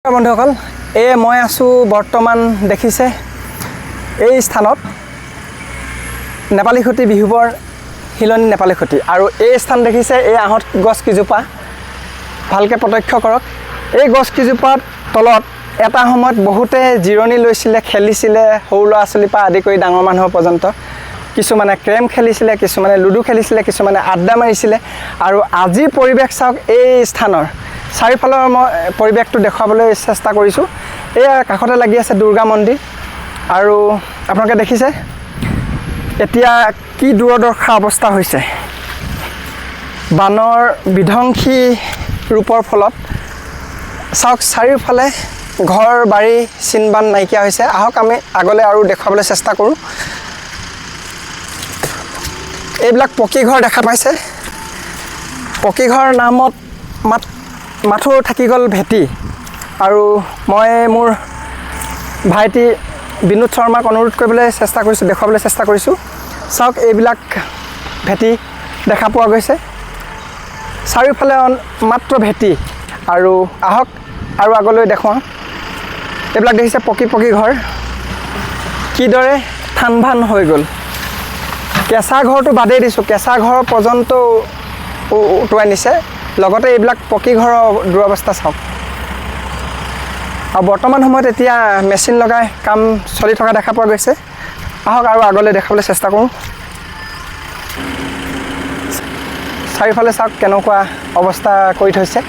বন্ধুসকল মই আছো বৰ্তমান দেখিছে এই স্থানত নেপালী খুঁটি বিহুবৰ হিলনি নেপালী খুঁটি আৰু এই স্থান দেখিছে এই আহত গছ কিজোপা ভালকে প্ৰত্যক্ষ কৰক এই গছ কিজোপাৰ তলত এটা সময়ত বহুতে জিৰণি লৈছিলে খেলিছিলে সৰু ল'ৰা ছোৱালীৰ পৰা আদি কৰি ডাঙৰ মানুহৰ পৰ্যন্ত কিছুমানে ক্ৰেম খেলিছিলে কিছুমানে লুডু খেলিছিলে কিছুমানে আড্ডা মাৰিছিলে আৰু আজিৰ পৰিৱেশ চাওক এই স্থানৰ চাৰিফালৰ মই পৰিৱেশটো দেখাবলৈ চেষ্টা কৰিছোঁ এই কাষতে লাগি আছে দুৰ্গা মন্দিৰ আৰু আপোনালোকে দেখিছে এতিয়া কি দূৰদৰ্শা অৱস্থা হৈছে বানৰ বিধ্বংসী ৰূপৰ ফলত চাওক চাৰিওফালে ঘৰ বাৰী চিনবান নাইকিয়া হৈছে আহক আমি আগলৈ আৰু দেখাবলৈ চেষ্টা কৰোঁ এইবিলাক পকী ঘৰ দেখা পাইছে পকী ঘৰ নামত মাথো থাকি গ'ল ভেটি আৰু মই মোৰ ভাইটি বিনোদ শৰ্মাক অনুৰোধ কৰিবলৈ চেষ্টা কৰিছোঁ দেখাবলৈ চেষ্টা কৰিছোঁ চাওক এইবিলাক ভেটি দেখা পোৱা গৈছে চাৰিওফালে মাত্ৰ ভেটি আৰু আহক আৰু আগলৈ দেখুৱাওঁ এইবিলাক দেখিছে পকী ঘৰ কিদৰে থান ভান হৈ গ'ল কেঁচা ঘৰটো বাদেই দিছোঁ কেঁচা ঘৰ পৰ্যন্ত উটুৱাই নিছে লগতে এইবিলাক পকী ঘৰৰ দুৰৱস্থা চাওক আৰু বৰ্তমান সময়ত এতিয়া মেচিন লগাই কাম চলি থকা দেখা পোৱা গৈছে আহক আৰু আগলৈ দেখাবলৈ চেষ্টা কৰোঁ চাৰিওফালে চাওক কেনেকুৱা অৱস্থা কৰি থৈছে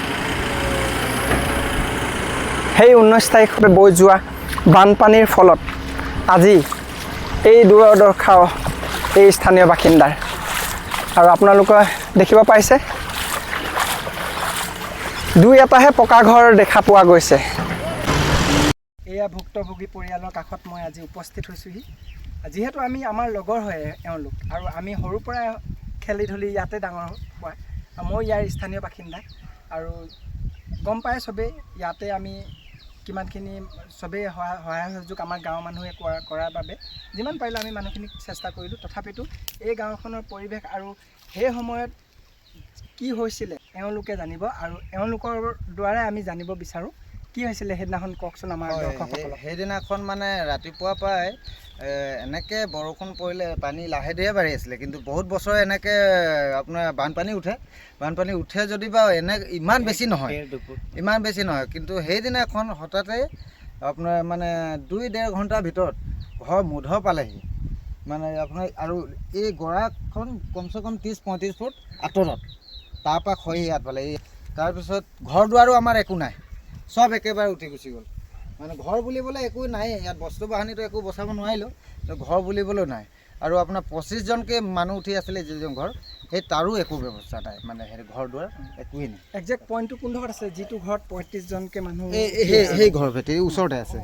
সেই 19 তাৰিখে বৈ যোৱা বানপানীৰ ফলত আজি এই দূৰদৰ্শা এই স্থানীয় বাসিন্দাৰ আৰু আপোনালোকে দেখিব পাইছে দুই এটাহে পকা ঘৰ দেখা পোৱা গৈছে এয়া ভুক্তভোগী পৰিয়ালৰ কাষত মই আজি উপস্থিত হৈছোঁহি যিহেতু আমি আমাৰ লগৰ হয় এওঁলোক আৰু আমি সৰুৰ পৰাই খেলি ধূলি ইয়াতে ডাঙৰ হোৱা মই ইয়াৰ স্থানীয় বাসিন্দা আৰু গম পায় চবেই ইয়াতে আমি কিমানখিনি চবেই সহায় সহযোগ আমাৰ গাঁৱৰ মানুহে কৰাৰ বাবে যিমান পাৰিলোঁ আমি মানুহখিনিক চেষ্টা কৰিলোঁ তথাপিতো এই গাঁওখনৰ পৰিৱেশ আৰু সেই সময়ত কি হৈছিলে এওঁলোকে জানিব আৰু এওঁলোকৰ দ্বাৰাই আমি জানিব বিচাৰোঁ কি হৈছিলে সেইদিনাখন কওকচোন আমাৰ দৰ্শকসকলক সেইদিনাখন মানে ৰাতিপুৱা পৰাই এনেকৈ বৰষুণ পৰিলে পানী লাহে ধীৰে বাঢ়ি আছিলে কিন্তু বহুত বছৰ এনেকৈ আপোনাৰ বানপানী উঠে যদি বা ইমান বেছি নহয় কিন্তু সেইদিনাখন হঠাতে আপোনাৰ মানে 2-1.5 ঘণ্টাৰ ভিতৰত ঘৰ মুধ পালেহি মানে আপোনাৰ আৰু এই গৰাখন কমচে কম 30-35 ফুট আঁতৰত তাৰপৰা খহি ইয়াত পালে তাৰপিছত ঘৰ দুৱাৰো আমাৰ একো নাই সব একেবাৰে উঠি গুচি গ'ল মানে ঘৰ বুলিবলৈ একো নাই ইয়াত বস্তু বাহানিটো একো বচাব নোৱাৰিলোঁ ঘৰ বুলিবলৈ নাই আৰু আপোনাৰ 25জনকৈ মানুহ উঠি আছিলে যিজন ঘৰ সেই তাৰো একো ব্যৱস্থা নাই মানে হেৰি ঘৰ দুৱাৰ একোৱেই নাই একজেক্ট পইণ্টটো কোনডোখৰত আছে যিটো ঘৰত 35জনকৈ মানুহ সেই ঘৰ ভেটিৰ ওচৰতে আছে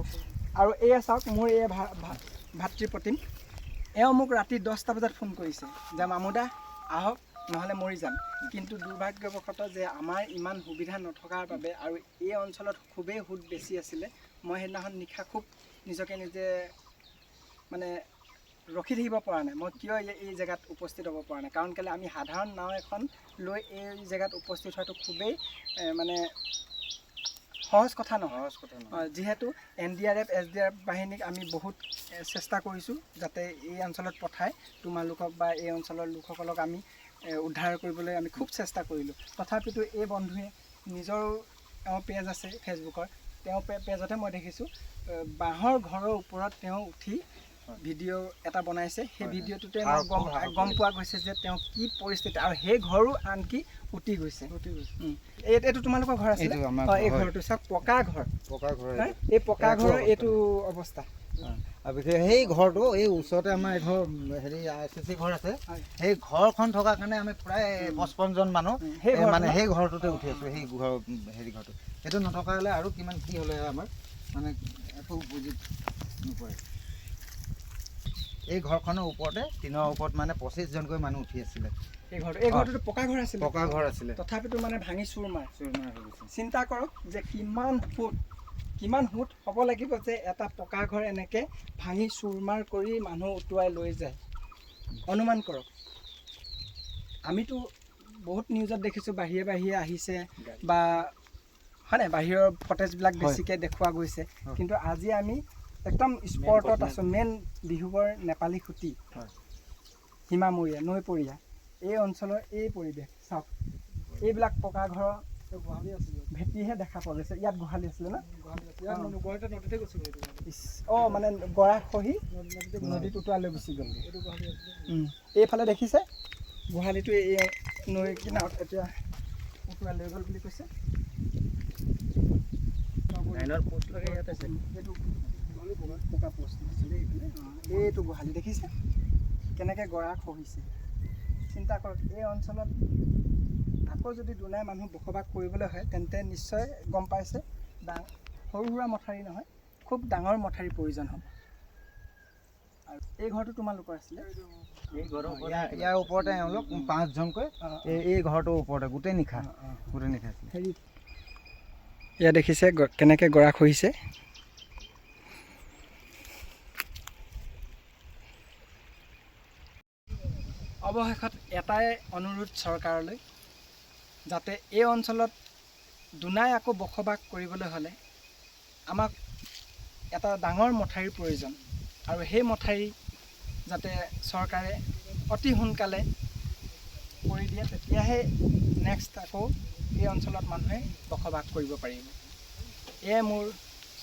আৰু এয়া চাওক মোৰ এই ভাতৃ প্ৰতিম এওঁ মোক ৰাতি 10টা বজাত ফোন কৰিছে যে মামুদা আহক নহ'লে মৰি যাম কিন্তু দুৰ্ভাগ্যবশতঃ যে আমাৰ ইমান সুবিধা নথকাৰ বাবে আৰু এই অঞ্চলত খুবেই সুদ বেছি আছিলে মই সেইদিনাখন নিশা খুব নিজকে নিজে মানে ৰখি থাকিব পৰা নাই মই কিয় এই জেগাত উপস্থিত হ'ব পৰা নাই কাৰণ কেলৈ আমি সাধাৰণ নাও এখন লৈ এই জেগাত উপস্থিত হোৱাটো খুবেই মানে সহজ কথা নহয় যিহেতু NDRF SDRF বাহিনীক আমি বহুত চেষ্টা কৰিছোঁ যাতে এই অঞ্চলত পঠাই তোমালোকক বা এই অঞ্চলৰ লোকসকলক আমি উদ্ধাৰ কৰিবলৈ আমি খুব চেষ্টা কৰিলোঁ তথাপিতো এই বন্ধুৱে নিজৰ পেজ আছে ফেচবুকৰ তেওঁ পেজতে মই দেখিছোঁ বাঁহৰ ঘৰৰ ওপৰত তেওঁ উঠি ভিডিঅ' এটা বনাইছে সেই ভিডিঅ'টোতে গম পোৱা গৈছে যে তেওঁ কি পৰিস্থিতি আৰু সেই ঘৰো আনকি উটি গৈছে এইটো তোমালোকৰ ঘৰ আছে এই ঘৰটো চাওক পকা ঘৰ এই পকা ঘৰৰ এইটো অৱস্থা সেই ঘৰটো এই ওচৰতে আমাৰ এঘৰ হেৰি RCC ঘৰ আছে সেই ঘৰখন থকাৰ কাৰণে আমি প্ৰায় 55জন মানুহ মানে সেই ঘৰটোতে উঠি আছোঁ সেই ঘৰ হেৰি ঘৰটো সেইটো নথকা হ'লে আৰু কিমান কি হ'লে আমাৰ মানে একো বুজি নপৰে এই ঘৰখনৰ ওপৰতে টিনৰ ওপৰত মানে 25জনকৈ মানুহ উঠি আছিলে এই ঘৰটোতো পকা ঘৰ আছিলে তথাপিতো মানে ভাঙি চুৰ মাৰ হৈ গৈছে চিন্তা কৰক যে কিমান ফুট হ'ব লাগিব যে এটা পকা ঘৰ এনেকৈ ভাঙি চুৰমাৰ কৰি মানুহ উটুৱাই লৈ যায় অনুমান কৰক আমিতো বহুত নিউজত দেখিছোঁ বাহিৰে আহিছে বা হয় নাই বাহিৰৰ ফটেজবিলাক হয়। বেছিকৈ দেখুওৱা গৈছে হয়। কিন্তু আজি আমি একদম স্পটত আছোঁ মেইন ডিব্ৰুগড় নেপালী খুঁটি হয়। সীমামূৰীয়া নৈপৰীয়া এই অঞ্চলৰ এই পৰিৱেশ চাওক এইবিলাক পকা ঘৰৰ গোহালি আছিলে ভেটিহে দেখা পোৱা গৈছে ইয়াত গোহালি আছিলে ন মানে গৰা খহি নদীত উটুৱাই লৈ গুচি গ'ল এইফালে দেখিছে গোহালিটো এই নৈ কিনাৰত এতিয়া উটুৱাই লৈ গ'ল বুলি কৈছে পকা পোষ্ট আছিলে এইটো গোহালি দেখিছে কেনেকৈ গৰা খহিছে চিন্তা কৰক এই অঞ্চলত আকৌ যদি দুনাই মানুহ বসবাস কৰিবলৈ হয় তেন্তে নিশ্চয় গম পাইছে সৰু সুৰা মথাৰি নহয় খুব ডাঙৰ মথাৰিৰ প্ৰয়োজন হ'ব আৰু এই ঘৰটো তোমালোকৰ আছিলে ইয়াৰ ওপৰতে এওঁলোক 5জনকৈ এই ঘৰটোৰ ওপৰতে গোটেই নিশা হেৰি ইয়াত দেখিছে কেনেকৈ গৰা খহিছে অৱশেষত এটাই অনুৰোধ চৰকাৰলৈ যাতে এই অঞ্চলত দুনাই আকৌ বসবাস কৰিবলৈ হ'লে আমাক এটা ডাঙৰ মথাৰিৰ প্ৰয়োজন আৰু সেই মথাৰি যাতে চৰকাৰে অতি সোনকালে কৰি দিয়ে তেতিয়াহে নেক্সট আকৌ এই অঞ্চলত মানুহে বসবাস কৰিব পাৰিব এয়াই মোৰ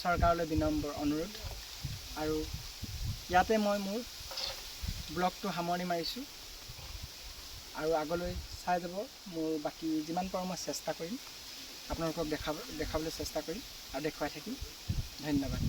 চৰকাৰলৈ বিনম্ৰ অনুৰোধ আৰু ইয়াতে মই মোৰ ব্লগটো সামৰণি মাৰিছোঁ আৰু আগলৈ চাই যাব মোৰ বাকী যিমান পাৰোঁ মই চেষ্টা কৰিম আপোনালোকক দেখাবলৈ চেষ্টা কৰিম আৰু দেখুৱাই থাকিম ধন্যবাদ